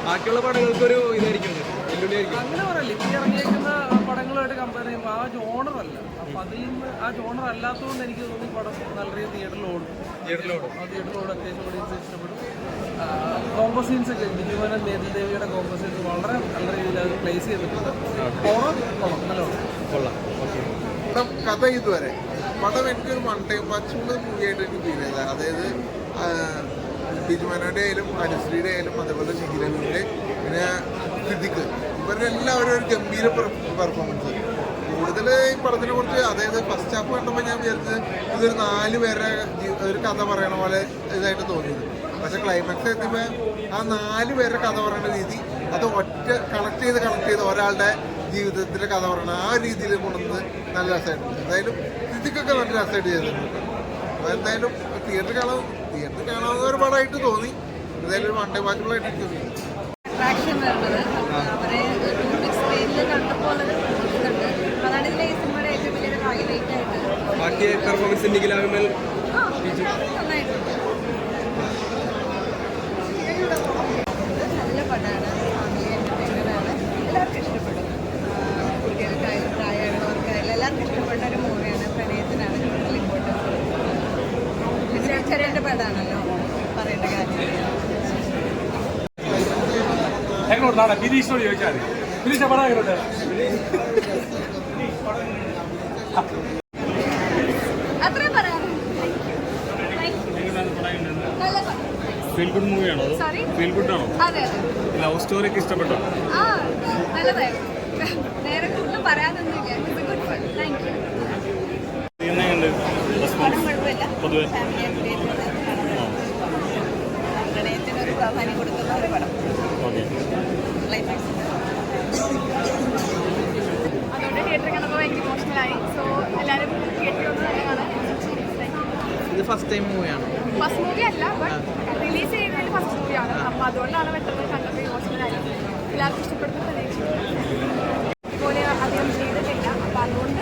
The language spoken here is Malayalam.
ബാക്കിയുള്ള പടങ്ങൾക്കൊരു ഇതായിരിക്കും അങ്ങനെ പറയല്ലേ. ഇപ്പം ഇറങ്ങിയേക്കുന്ന പടങ്ങളുമായിട്ട് കമ്പയർ ചെയ്യുമ്പോൾ ആ ജോണറല്ല. അപ്പം അതിൽ നിന്ന് ആ ജോണർ അല്ലാത്തതുകൊണ്ട് എനിക്ക് തോന്നി പടം നല്ല രീതിയിൽ തിയേറ്ററിലോടും. അത്യാവശ്യം ഓഡിയൻസ് ഇഷ്ടപ്പെടും. കോംബോ സീൻസ് ഒക്കെ ബിജുമോഹൻ നേതൃദേവിയുടെ കോംബോ സീൻസ് വളരെ നല്ല രീതിയിൽ അത് പ്ലേസ് ചെയ്തിട്ടുണ്ട്. കൊള്ളാം. കഥ ഇതുവരെ പടം എനിക്കൊരു വൺ ടൈം വാച്ചുള്ള മൂവിയായിട്ട് എനിക്ക് ഫീൽ ചെയ്തത്. അതായത് ബിജുമോനയുടെ ആയാലും അനുശ്രീയുടെ ആയാലും അതേപോലെ നിഖിലിൻ്റെ പിന്നെ സിദ്ദിഖ് ഇവരുടെ എല്ലാവരും ഒരു ഗംഭീര പെർഫോമൻസ്. കൂടുതൽ ഈ പടത്തിനെ കുറിച്ച് അതായത് ഫസ്റ്റ് ഹാഫ് കണ്ടപ്പോൾ ഞാൻ വിചാരിച്ചത് ഇതൊരു 4 പേരുടെ ഒരു കഥ പറയണ പോലെ ഇതായിട്ട് തോന്നിയത്. പക്ഷെ ക്ലൈമാക്സ് എത്തിയപ്പോൾ ആ 4 പേരുടെ കഥ പറയുന്ന രീതി അത് ഒറ്റ കണക്ട് ചെയ്ത് ഒരാളുടെ ജീവിതത്തിലെ കഥ പറയണ ആ രീതിയിൽ കൊണ്ടുവന്ന് നല്ല രസമായിട്ടുണ്ട്. എന്തായാലും സിദ്ദിഖൊക്കെ നല്ല രസമായിട്ട് ചെയ്തിട്ടുണ്ട്. അപ്പോൾ എന്തായാലും തിയേറ്ററിൽ കാണാവുന്ന ഒരു പടമായിട്ട് തോന്നി. എന്തായാലും ഒരു വൺ ടൈം വാച്ചബിളായിട്ട് എനിക്ക് തോന്നി. അട്രാക്ഷൻ വരുന്നത് അവരെ സ്ക്രീനിൽ കണ്ടപ്പോൾ ഇതുണ്ട്. അതാണ് ഇതിലെ ഈ സിനിമയുടെ ഏറ്റവും വലിയൊരു ഹൈലൈറ്റ് ആയിട്ട്. ബാക്കി പെർഫോമൻസ് നന്നായിട്ടുണ്ട്. നല്ല പടമാണ്. ഫാമിലി എൻ്റർടൈനറാണ്. എല്ലാവർക്കും ഇഷ്ടപ്പെടും. കുട്ടികൾക്കായാലും പ്രായമുള്ളവർക്കായാലും എല്ലാവർക്കും ഇഷ്ടപ്പെട്ട ഒരു മൂവിയാണ്. പ്രണയത്തിനാണ് കൂടുതൽ ഇമ്പോർട്ടൻസ്. ചെറിയ പടമാണല്ലോ, പറയേണ്ട കാര്യം. ബിനീഷിനോട് ചോദിച്ചാൽ മതി. ബിനീഷ് പടം എങ്ങനെയുണ്ട്? അത്രയും പറയാം. ഫീൽ ഗുഡ് മൂവിയാണോ? ഫീൽ ഗുഡ് ആണോ? അതെ അതെ. ലവ് സ്റ്റോറി ഒക്കെ ഇഷ്ടപ്പെട്ടോ? ആ നല്ലതായിരുന്നു. നേരെ കൂടുതൽ പറയാനൊന്നുമില്ല. It's A good fun. Thank you. പടം കുഴപ്പമില്ല. പ്രണയത്തിനൊരു പ്രാധാന്യം കൊടുക്കുന്ന ഒരു പടം. അതുകൊണ്ട് തിയേറ്ററിൽ കണ്ടപ്പോൾ ഭയങ്കര ഇമോഷണലായി. സോ എല്ലാവരും തിയേറ്ററിൽ ഒന്ന് തന്നെ കാണാൻ. ഇത് ഫസ്റ്റ് ടൈം മൂവിയാണോ? ഫസ്റ്റ് മൂവി അല്ല, ബട്ട് റിലീസ് ചെയ്യുന്നതിൽ ഫസ്റ്റ് മൂവിയാണ്. അപ്പം അതുകൊണ്ടാണ് പെട്ടെന്ന് കണ്ടപ്പോൾ ഇമോഷണലായി. എല്ലാവർക്കും ഇഷ്ടപ്പെടുന്ന പ്രതീക്ഷ ഇതുപോലെ അധികം ചെയ്തിട്ടില്ല. അപ്പം അതുകൊണ്ട്